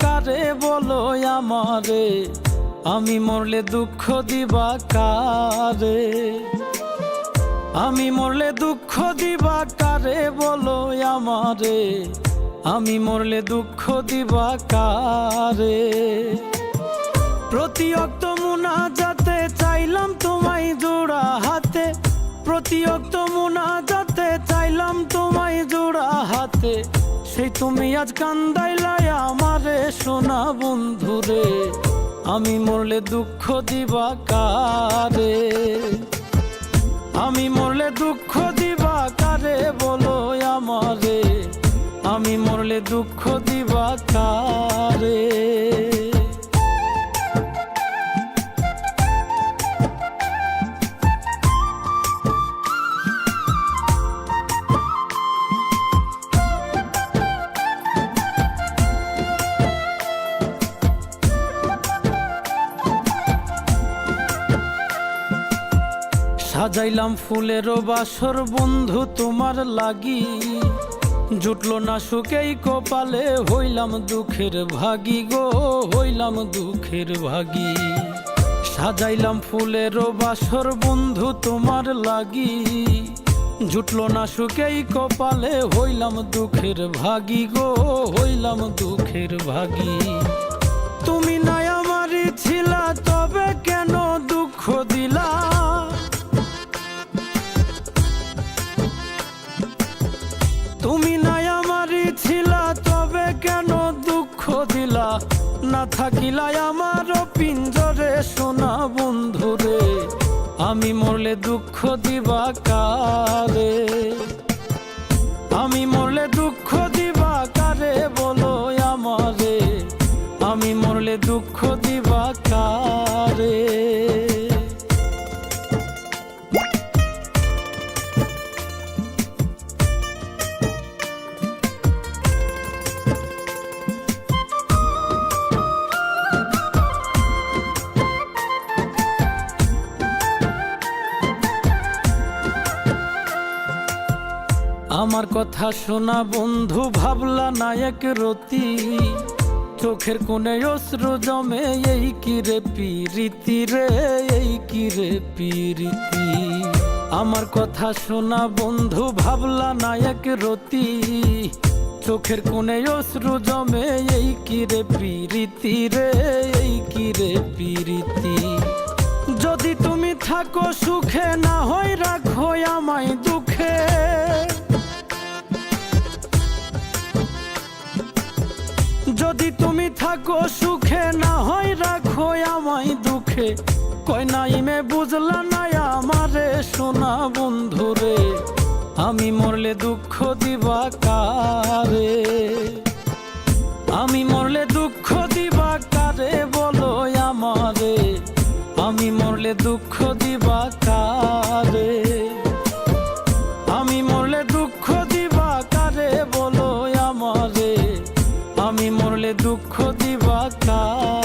কারে বলো আমারে, আমি মরলে দুঃখ দিবা কারে, আমি মরলে দুঃখ দিবা কারে বলো আমারে, আমি মরলে দুঃখ দিবা কারে। প্রতি অক্ত মুনাজাতে চাইলাম তোমায় জোড়া হাতে, প্রতি অক্ত মুনাজাতে চাইলাম তোমায় জোড়া হাতে, সেই তুমি আজ কান্দাইলাই আমারে সোনা বন্ধুরে, আমি মরলে দুঃখ দিবা কারে, আমি মরলে দুঃখ দিবা কারে বলো আমারে, আমি মরলে দুঃখ দিবা কারে। সাজাইলাম ফুলেরও বাসর বন্ধু তোমার লাগি, জুটলো না সুখেই কপালে, হইলাম দুঃখের ভাগী গো, হইলাম দুঃখের ভাগী। সাজাইলাম ফুলেরও বাসর বন্ধু তোমার লাগি, জুটলো না সুখেই কপালে, হইলাম দুঃখের ভাগী গো, হইলাম দুঃখের ভাগী। তুমি নাই আমারই ছিলা তবে কেন দুঃখ দিলা, তুমি নাই আমারই ছিলা তবে কেন দুঃখ দিলা, না থাকিলাই আমার পিঞ্জরে সোনা বন্ধুরে, আমি মরলে দুঃখ দিবা কারে, আমি মরলে দুঃখ দিবা কারে বলো আমারে, আমি মরলে দুঃখ দিবা কারে। আমার কথা শোনা বন্ধু ভাবলা না এক রতি, চোখের কোণে অশ্রু জমে, এই কি রে পিরিতি রে, এই কি রে পিরিতি। আমার কথা শোনা বন্ধু ভাবলা না এক রতি, চোখের কোণে অশ্রু জমে, এই কি রে পিরিতি রে, এই কি রে পিরিতি। যদি তুমি থাকো সুখে না হয় রাখো আমায় দুঃখে, যদি তুমি থাকো সুখে না হয় রাখো আমায় দুঃখে, কয় নাইমে বুঝলা না আমারে সোনা বন্ধুরে, আমি মরলে দুঃখ দিবা কারে, আমি মরলে দুঃখ দিবা কারে বলো আমারে, আমি মরলে দুঃখ দিবা কারে, আমি মরলে দুঃখ দিবা কারে বলো আমারে, আমি মরলে দুঃখ দিবা কারে।